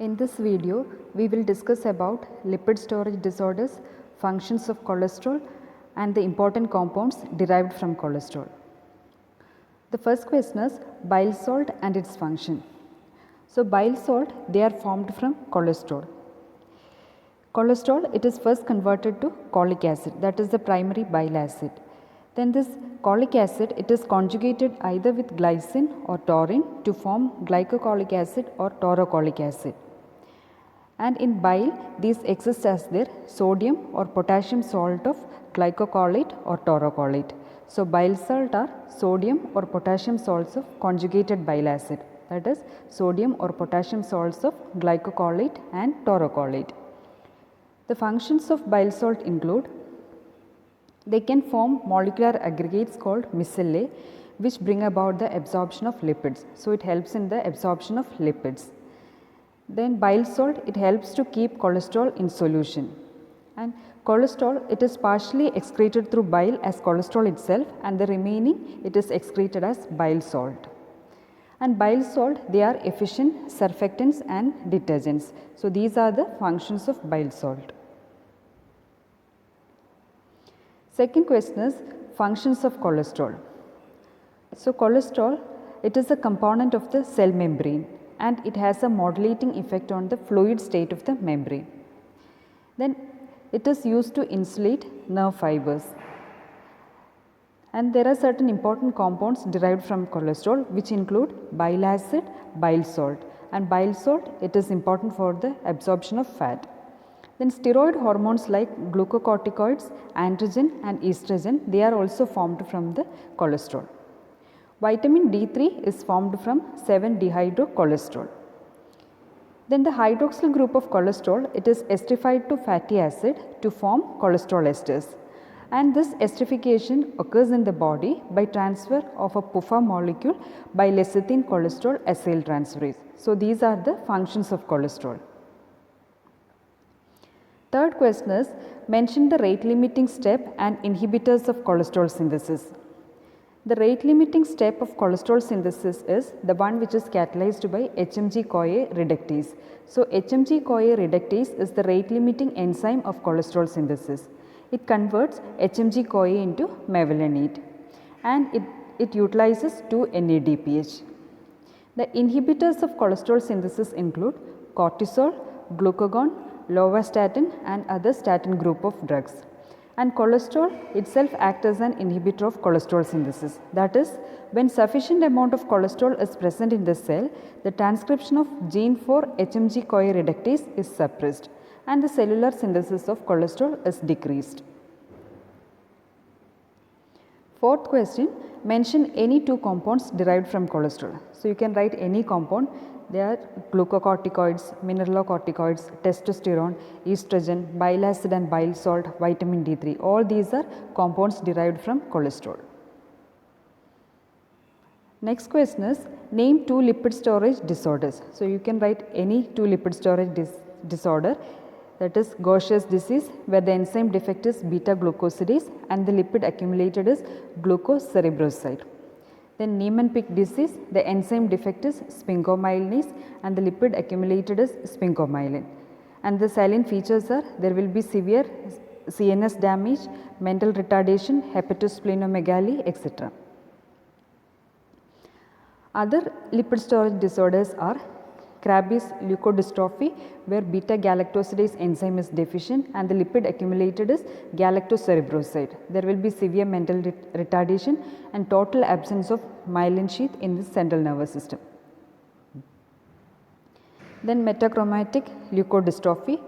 In this video, we will discuss about lipid storage disorders, functions of cholesterol and the important compounds derived from cholesterol. The first question is bile salt and its function. So, bile salt, they are formed from cholesterol. Cholesterol, it is first converted to cholic acid, that is the primary bile acid. Then this cholic acid, it is conjugated either with glycine or taurine to form glycocholic acid or taurocholic acid. And in bile, these exist as their sodium or potassium salt of glycocholate or taurocholate. So, bile salt are sodium or potassium salts of conjugated bile acid, that is sodium or potassium salts of glycocholate and taurocholate. The functions of bile salt include, they can form molecular aggregates called micelle, which bring about the absorption of lipids. So, it helps in the absorption of lipids. Then bile salt, it helps to keep cholesterol in solution, and cholesterol, it is partially excreted through bile as cholesterol itself, and the remaining it is excreted as bile salt. And bile salt, they are efficient surfactants and detergents. So, these are the functions of bile salt. Second question is functions of cholesterol. So, cholesterol, it is a component of the cell membrane and it has a modulating effect on the fluid state of the membrane. Then it is used to insulate nerve fibers. And there are certain important compounds derived from cholesterol which include bile acid, bile salt, and bile salt, it is important for the absorption of fat. Then steroid hormones like glucocorticoids, androgen and estrogen, they are also formed from the cholesterol. Vitamin D3 is formed from 7-dehydrocholesterol. Then the hydroxyl group of cholesterol, it is esterified to fatty acid to form cholesterol esters. And this esterification occurs in the body by transfer of a PUFA molecule by lecithin cholesterol acyltransferase. So, these are the functions of cholesterol. Third question is, mention the rate limiting step and inhibitors of cholesterol synthesis. The rate limiting step of cholesterol synthesis is the one which is catalyzed by HMG-CoA reductase. So, HMG-CoA reductase is the rate limiting enzyme of cholesterol synthesis. It converts HMG-CoA into mevalonate and it utilizes 2-NADPH. The inhibitors of cholesterol synthesis include cortisol, glucagon, lovastatin and other statin group of drugs. And cholesterol itself acts as an inhibitor of cholesterol synthesis. That is, when sufficient amount of cholesterol is present in the cell, the transcription of gene for HMG-CoA reductase is suppressed and the cellular synthesis of cholesterol is decreased. Fourth question, mention any two compounds derived from cholesterol. So, you can write any compound. They are glucocorticoids, mineralocorticoids, testosterone, estrogen, bile acid and bile salt, vitamin D3. All these are compounds derived from cholesterol. Next question is, name two lipid storage disorders. So, you can write any two lipid storage disorder, that is Gaucher's disease, where the enzyme defect is beta glucosidase and the lipid accumulated is glucocerebroside. Then Niemann-Pick disease, the enzyme defect is sphingomyelinase and the lipid accumulated is sphingomyelin. And the silent features are, there will be severe CNS damage, mental retardation, hepatosplenomegaly, etc. Other lipid storage disorders are Krabbe's leukodystrophy, where beta galactosidase enzyme is deficient and the lipid accumulated is galactocerebroside. There will be severe mental retardation and total absence of myelin sheath in the central nervous system. Then metachromatic leukodystrophy,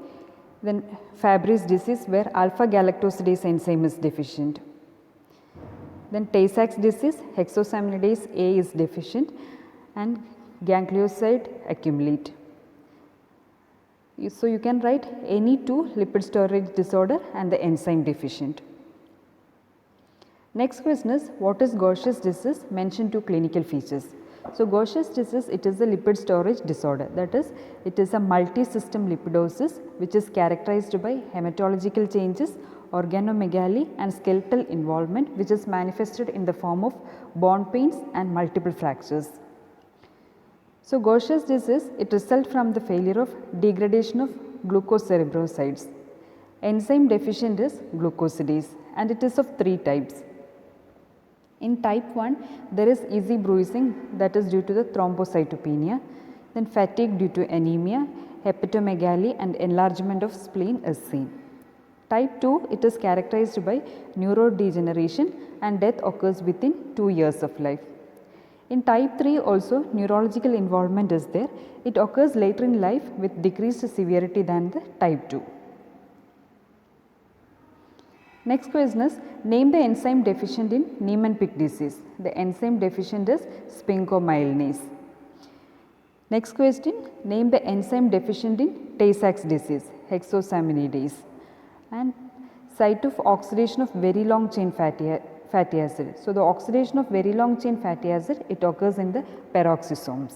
then Fabry's disease, where alpha galactosidase enzyme is deficient. Then Tay-Sachs disease, hexosaminidase A is deficient and ganglioside accumulate. So, you can write any two lipid storage disorder and the enzyme deficient. Next question is, what is Gaucher's disease? Mention two clinical features. So, Gaucher's disease, it is a lipid storage disorder, that is, it is a multi-system lipidosis which is characterized by hematological changes, organomegaly and skeletal involvement, which is manifested in the form of bone pains and multiple fractures. So, Gaucher's disease, it results from the failure of degradation of glucose cerebrosides. Enzyme deficient is glucosidase and it is of 3 types. In type 1, there is easy bruising, that is due to the thrombocytopenia, then fatigue due to anemia, hepatomegaly and enlargement of spleen is seen. Type 2, it is characterized by neurodegeneration and death occurs within 2 years of life. In type 3 also neurological involvement is there. It occurs later in life with decreased severity than the type 2. Next question is, name the enzyme deficient in Niemann-Pick disease. The enzyme deficient is sphingomyelinase. Next question, name the enzyme deficient in Tay-Sachs disease, hexosaminidase. And site of oxidation of very long chain fatty acid. So, the oxidation of very long chain fatty acid, it occurs in the peroxisomes.